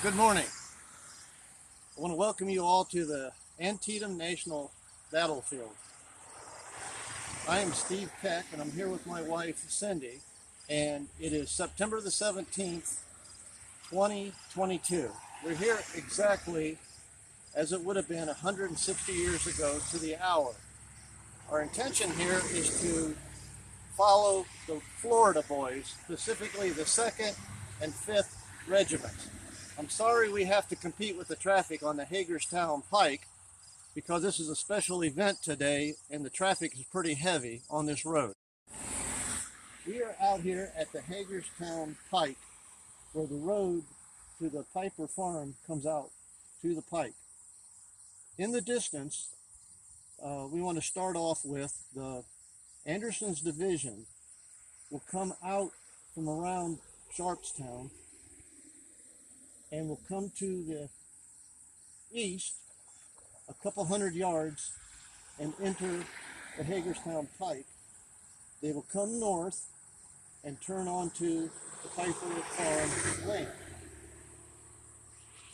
Good morning. I want to welcome you all to the Antietam National Battlefield. I am Steve Keck, and I'm here with my wife, Cindy, and it is September the 17th, 2022. We're here exactly as it would have been 160 years ago to the hour. Our intention here is to follow the Florida boys, specifically the 2nd and 5th Regiments. I'm sorry we have to compete with the traffic on the Hagerstown Pike because this is a special event today and the traffic is pretty heavy on this road. We are out here at the Hagerstown Pike where the road to the Piper Farm comes out to the pike. In the distance, we want to start off with the Anderson's division will come out from around Sharpstown and will come to the east a couple hundred yards and enter the Hagerstown Pike. They will come north and turn onto the Piper Farm lane.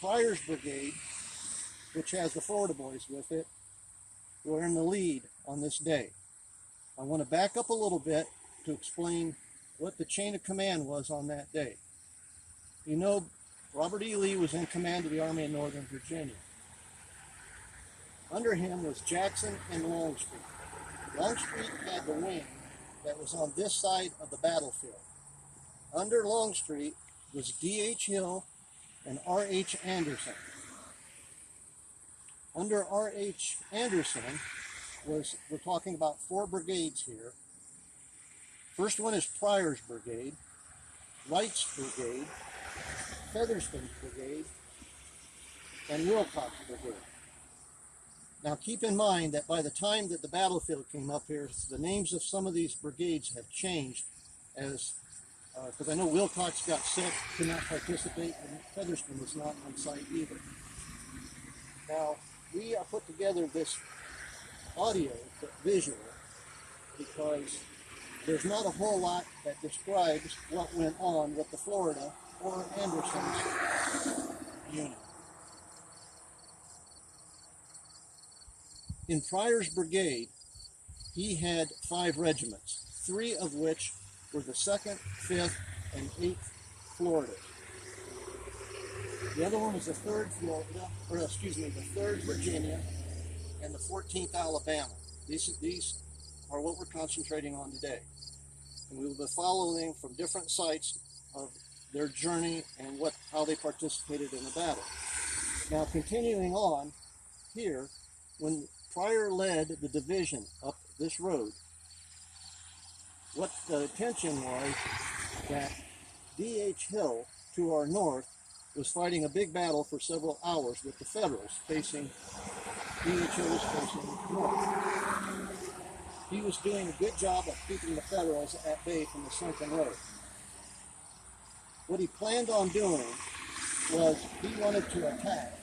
Pryor's brigade, which has the Florida boys with it, were in the lead on this day. I want to back up a little bit to explain what the chain of command was on that day. You know, Robert E. Lee was in command of the Army of Northern Virginia. Under him was Jackson and Longstreet. Longstreet had the wing that was on this side of the battlefield. Under Longstreet was D.H. Hill and R.H. Anderson. Under R.H. Anderson we're talking about 4 brigades here. First one is Pryor's brigade, Wright's brigade, Featherston's brigade, and Wilcox's brigade. Now keep in mind that by the time that the battlefield came up here, the names of some of these brigades have changed as, because I know Wilcox got sick, could not participate, and Featherston was not on site either. Now, we are put together this audio visual because there's not a whole lot that describes what went on with the Florida or Anderson's unit. In Pryor's brigade, he had 5 regiments, 3 of which were the 2nd, 5th, and 8th Florida. The other one was the 3rd Florida, or excuse me, the 3rd Virginia and the 14th Alabama. These are what we're concentrating on today. And we will be following from different sites of their journey and how they participated in the battle. Now, continuing on here, when Pryor led the division up this road, what the intention was that D.H. Hill, to our north, was fighting a big battle for several hours with the Federals facing, D.H. Hill was facing north. He was doing a good job of keeping the Federals at bay from the sunken road. What he planned on doing was he wanted to attack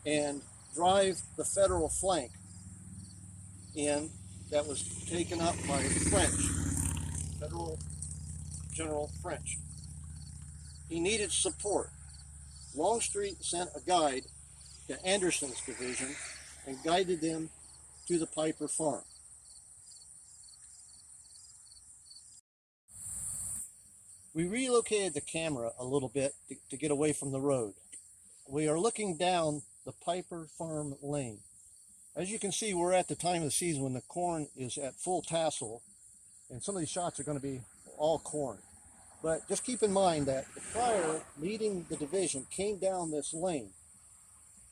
and drive the Federal flank in that was taken up by the French, Federal General French. He needed support. Longstreet sent a guide to Anderson's division and guided them to the Piper Farm. We relocated the camera a little bit to get away from the road. We are looking down the Piper Farm lane. As you can see, we're at the time of the season when the corn is at full tassel, and some of these shots are going to be all corn. But just keep in mind that the Pryor leading the division came down this lane.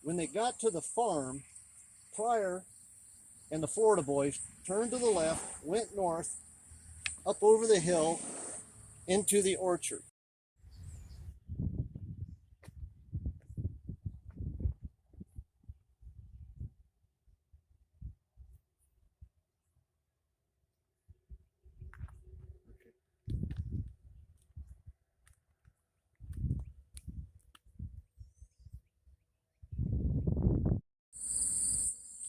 When they got to the farm, Pryor and the Florida boys turned to the left, went north, up over the hill, into the orchard.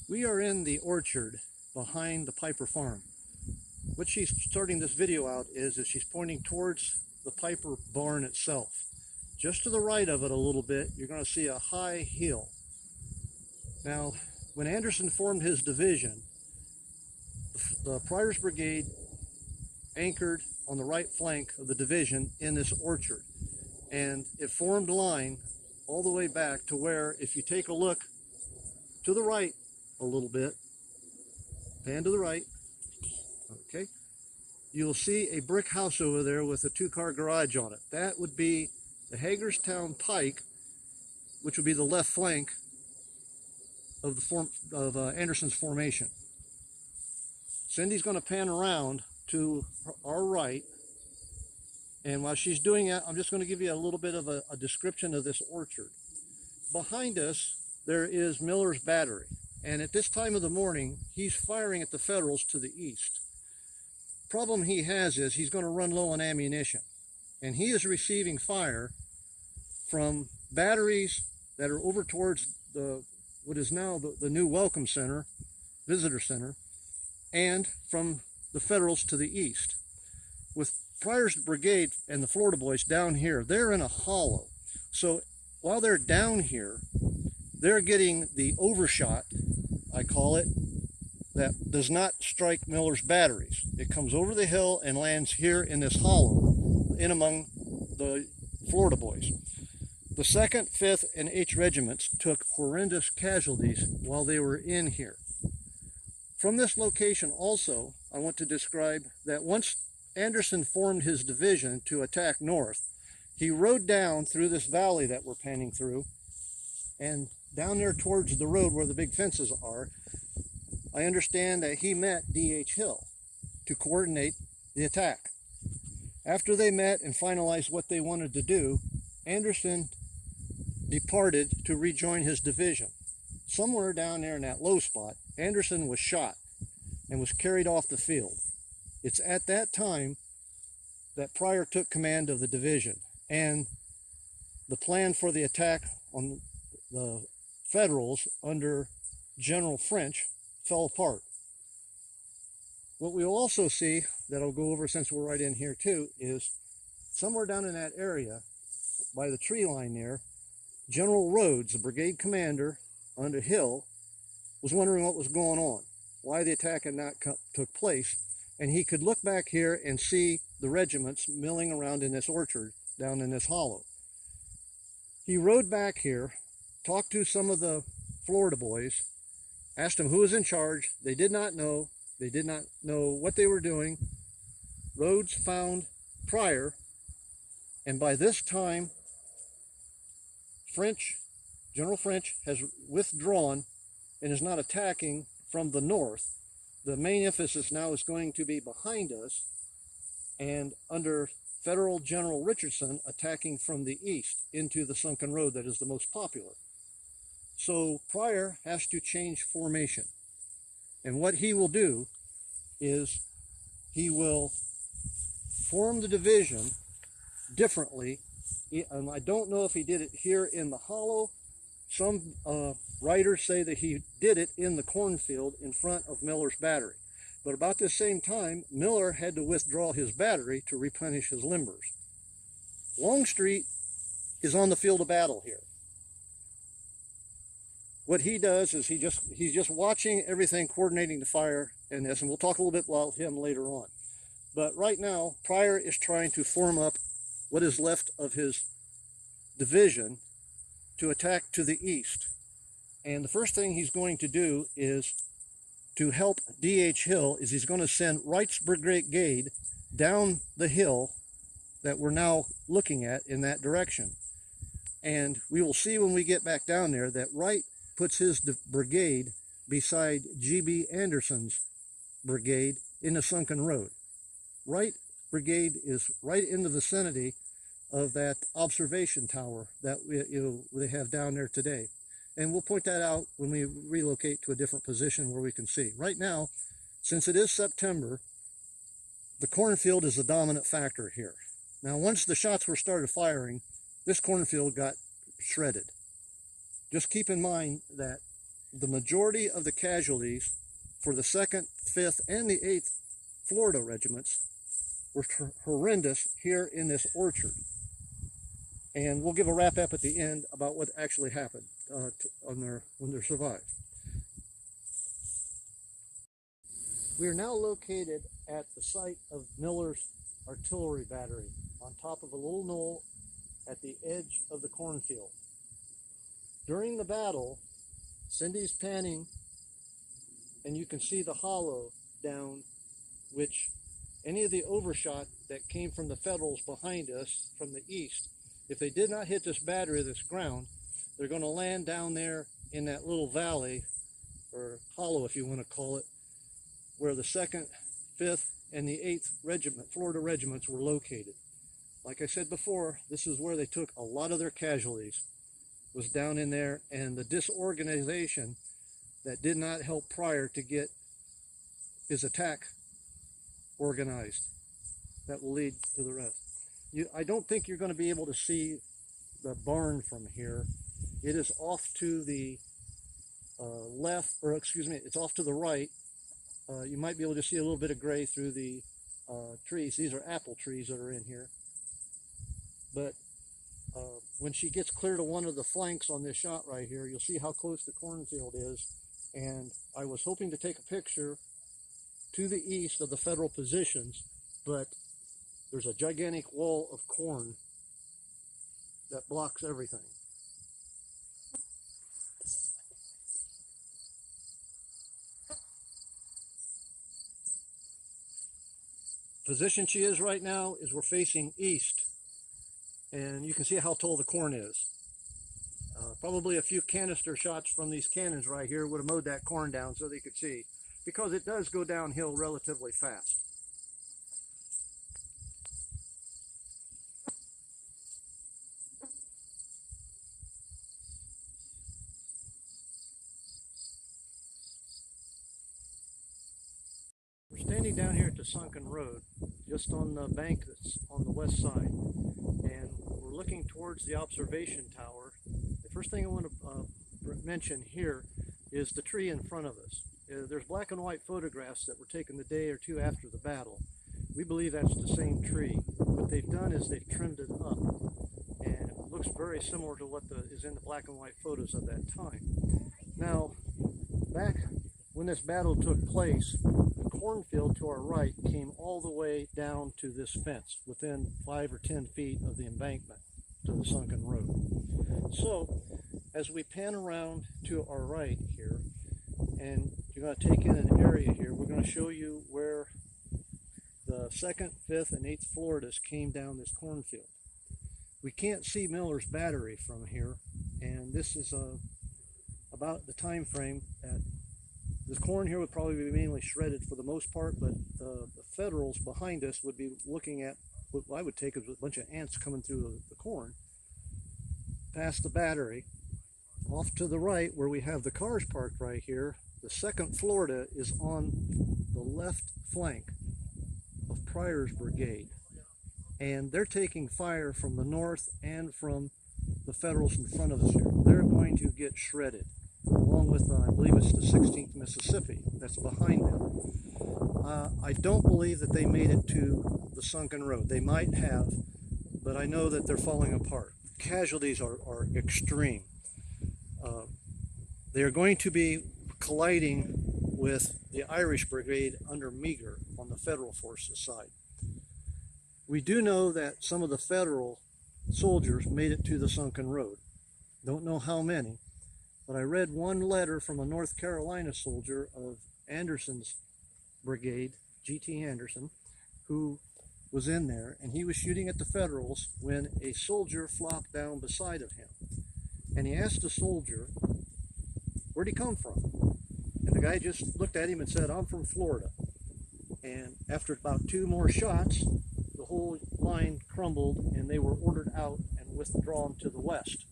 We are in the orchard behind the Piper Farm. What she's starting this video out is she's pointing towards the Piper barn itself. just to the right of it a little bit, you're going to see a high hill. Now, when Anderson formed his division, the Pryor's Brigade anchored on the right flank of the division in this orchard, and it formed line all the way back to where, if you take a look to the right a little bit, pan to the right, okay, you'll see a brick house over there with a two-car garage on it. That would be the Hagerstown Pike, which would be the left flank of Anderson's formation. Cindy's going to pan around to our right, and while she's doing that, I'm just going to give you a little bit of a description of this orchard. Behind us, there is Miller's battery, and at this time of the morning, he's firing at the Federals to the east. Problem he has is he's going to run low on ammunition, and he is receiving fire from batteries that are over towards what is now the new Welcome Center, Visitor Center, and from the Federals to the east. With Pryor's Brigade and the Florida Boys down here, they're in a hollow. So while they're down here, they're getting the overshot, I call it, that does not strike Miller's batteries. It comes over the hill and lands here in this hollow, in among the Florida Boys. The 2nd, 5th, and 8th regiments took horrendous casualties while they were in here. From this location also, I want to describe that once Anderson formed his division to attack north, he rode down through this valley that we're panning through, and down there towards the road where the big fences are, I understand that he met D.H. Hill to coordinate the attack. After they met and finalized what they wanted to do, Anderson departed to rejoin his division. Somewhere down there in that low spot, Anderson was shot and was carried off the field. It's at that time that Pryor took command of the division, and the plan for the attack on the Federals under General French fell apart. What we'll also see, that I'll go over since we're right in here too, is somewhere down in that area, by the tree line there, General Rhodes, the brigade commander under Hill, was wondering what was going on, why the attack had not took place, and he could look back here and see the regiments milling around in this orchard down in this hollow. He rode back here, talked to some of the Florida boys, asked them who was in charge. They did not know. They did not know what they were doing. Rhodes found Pryor, and by this time, General French has withdrawn and is not attacking from the north. The main emphasis now is going to be behind us and under Federal General Richardson attacking from the east into the sunken road that is the most popular. So Pryor has to change formation. And what he will do is he will form the division differently. And I don't know if he did it here in the hollow. Some writers say that he did it in the cornfield in front of Miller's battery. But about this same time, Miller had to withdraw his battery to replenish his limbers. Longstreet is on the field of battle here. What he does is he's just watching everything, coordinating the fire and this, and we'll talk a little bit about him later on. But right now, Pryor is trying to form up what is left of his division to attack to the east. And the first thing he's going to do is to help D.H. Hill is he's going to send Wright's brigade down the hill that we're now looking at in that direction. And we will see when we get back down there that Wright puts his brigade beside G.B. Anderson's brigade in the sunken road. Wright brigade is right in the vicinity of that observation tower that they have down there today. And we'll point that out when we relocate to a different position where we can see. Right now, since it is September, the cornfield is the dominant factor here. Now, once the shots were started firing, this cornfield got shredded. Just keep in mind that the majority of the casualties for the 2nd, 5th, and the 8th Florida regiments were horrendous here in this orchard. And we'll give a wrap up at the end about what actually happened when they survived. We are now located at the site of Miller's artillery battery on top of a little knoll at the edge of the cornfield. During the battle, Cindy's panning, and you can see the hollow down which any of the overshot that came from the Federals behind us from the east, if they did not hit this battery, this ground, they're going to land down there in that little valley, or hollow if you want to call it, where the 2nd, 5th, and the 8th Regiment, Florida regiments were located. Like I said before, this is where they took a lot of their casualties, was down in there, and the disorganization that did not help Pryor to get his attack organized. That will lead to the rest. I don't think you're going to be able to see the barn from here. It is off to the left, or excuse me, it's off to the right. You might be able to see a little bit of gray through the trees. These are apple trees that are in here. But when she gets clear to one of the flanks on this shot right here, you'll see how close the cornfield is. And I was hoping to take a picture to the east of the Federal positions, but there's a gigantic wall of corn that blocks everything. Position she is right now is we're facing east, and you can see how tall the corn is. Probably a few canister shots from these cannons right here would have mowed that corn down so they could see, because it does go downhill relatively fast. We're standing down here at the sunken road, just on the bank that's on the west side, and we're looking towards the observation tower. The first thing I want to mention here is the tree in front of us. There's black and white photographs that were taken the day or two after the battle. We believe that's the same tree. What they've done is they've trimmed it up, and it looks very similar to what is in the black and white photos of that time. Now, back when this battle took place, the cornfield to our right came all the way down to this fence, within 5 or 10 feet of the embankment to the sunken road. So, as we pan around to our right here, and you're going to take in an area here, we're going to show you where the 2nd, 5th, and 8th Floridas came down this cornfield. We can't see Miller's battery from here, and this is about the time frame that this corn here would probably be mainly shredded for the most part, but the Federals behind us would be looking at what I would take as a bunch of ants coming through the corn, past the battery. Off to the right, where we have the cars parked right here, the 2nd Florida is on the left flank of Pryor's brigade, and they're taking fire from the north and from the Federals in front of us here. They're going to get shredded, along with, I believe it's the 16th Mississippi that's behind them. I don't believe that they made it to the sunken road. They might have, but I know that they're falling apart. Casualties are extreme. They are going to be colliding with the Irish Brigade under Meagher on the Federal forces side. We do know that some of the Federal soldiers made it to the sunken road. Don't know how many, but I read one letter from a North Carolina soldier of Anderson's brigade, G.T. Anderson, who was in there, and he was shooting at the Federals when a soldier flopped down beside of him. And he asked the soldier, where'd he come from? And the guy just looked at him and said, I'm from Florida. And after about 2 more shots, the whole line crumbled and they were ordered out and withdrawn to the west.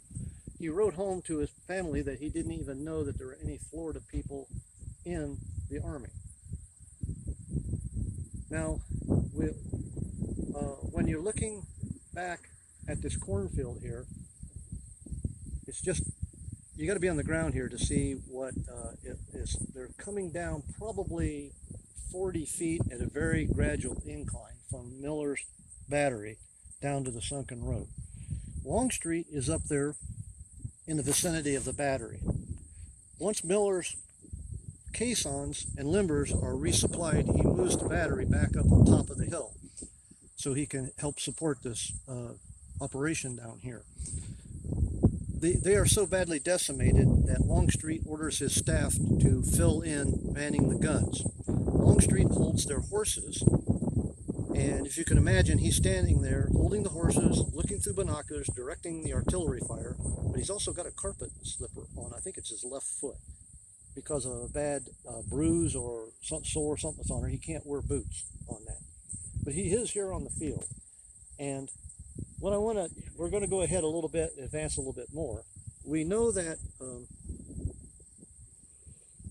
He wrote home to his family that he didn't even know that there were any Florida people in the Army. Now, when you're looking back at this cornfield here, it's just, you got to be on the ground here to see what it is. They're coming down probably 40 feet at a very gradual incline from Miller's battery down to the sunken road. Longstreet is up there in the vicinity of the battery. Once Miller's caissons and limbers are resupplied, he moves the battery back up on top of the hill so he can help support this operation down here. They are so badly decimated that Longstreet orders his staff to fill in manning the guns. Longstreet holds their horses, and if you can imagine, he's standing there holding the horses, looking through binoculars, directing the artillery fire, but he's also got a carpet slipper on. I think it's his left foot. Because of a bad bruise or sore something's on her, he can't wear boots on that. But he is here on the field. And what we're going to go ahead a little bit, advance a little bit more. We know that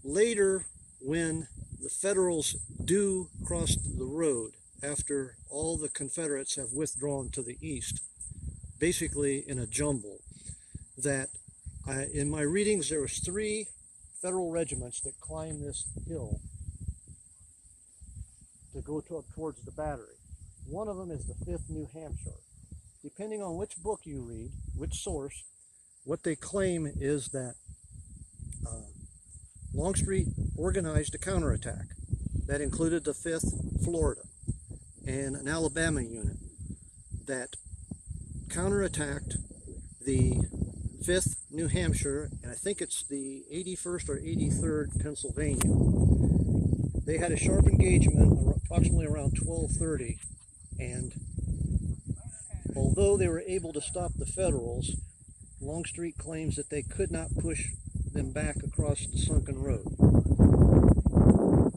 later, when the Federals do cross the road, after all the Confederates have withdrawn to the east, basically in a jumble, that in my readings there was 3 Federal regiments that climb this hill to go towards the battery. One of them is the 5th New Hampshire. Depending on which book you read, which source, what they claim is that Longstreet organized a counterattack. That included the 5th Florida and an Alabama unit that counterattacked the 5th New Hampshire, and I think it's the 81st or 83rd Pennsylvania. They had a sharp engagement approximately around 12:30, and although they were able to stop the Federals, Longstreet claims that they could not push them back across the sunken road.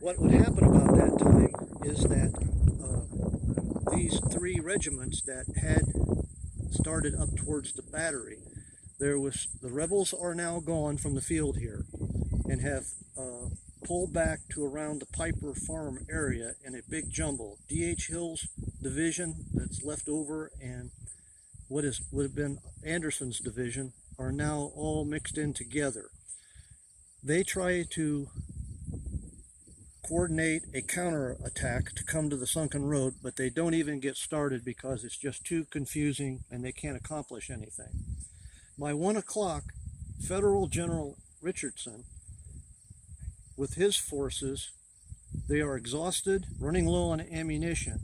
What would happen about that time is that these 3 regiments that had started up towards the battery, the rebels are now gone from the field here and have pulled back to around the Piper Farm area in a big jumble. D.H. Hill's division that's left over and would have been Anderson's division are now all mixed in together. They try to coordinate a counterattack to come to the sunken road, but they don't even get started because it's just too confusing and they can't accomplish anything. By 1 o'clock, Federal General Richardson, with his forces, they are exhausted, running low on ammunition,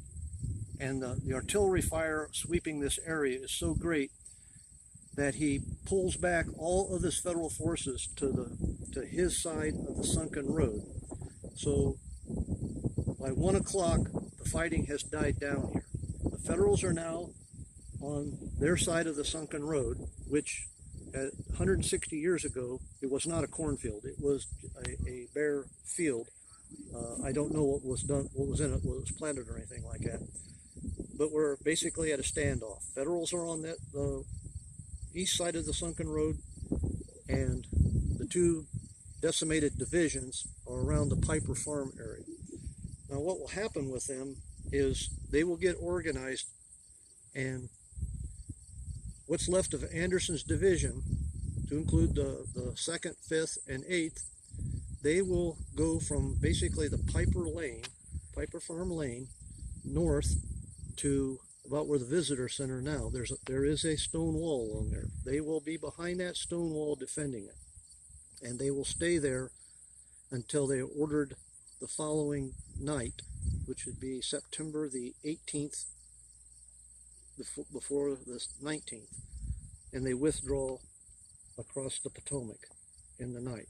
and the artillery fire sweeping this area is so great that he pulls back all of his Federal forces to his side of the sunken road. So by 1 o'clock, the fighting has died down here. The Federals are now on their side of the sunken road, which 160 years ago, it was not a cornfield. It was a bare field. I don't know what was done, what was in it, what was planted or anything like that. But we're basically at a standoff. Federals are on the east side of the sunken road, and the 2 decimated divisions are around the Piper Farm area. Now what will happen with them is they will get organized, and what's left of Anderson's division, to include the 2nd, 5th, and 8th, they will go from basically the Piper Farm Lane, north to about where the visitor center now. There is a stone wall along there. They will be behind that stone wall defending it, and they will stay there until they are ordered the following night, which would be September the 18th, before the 19th, and they withdraw across the Potomac in the night.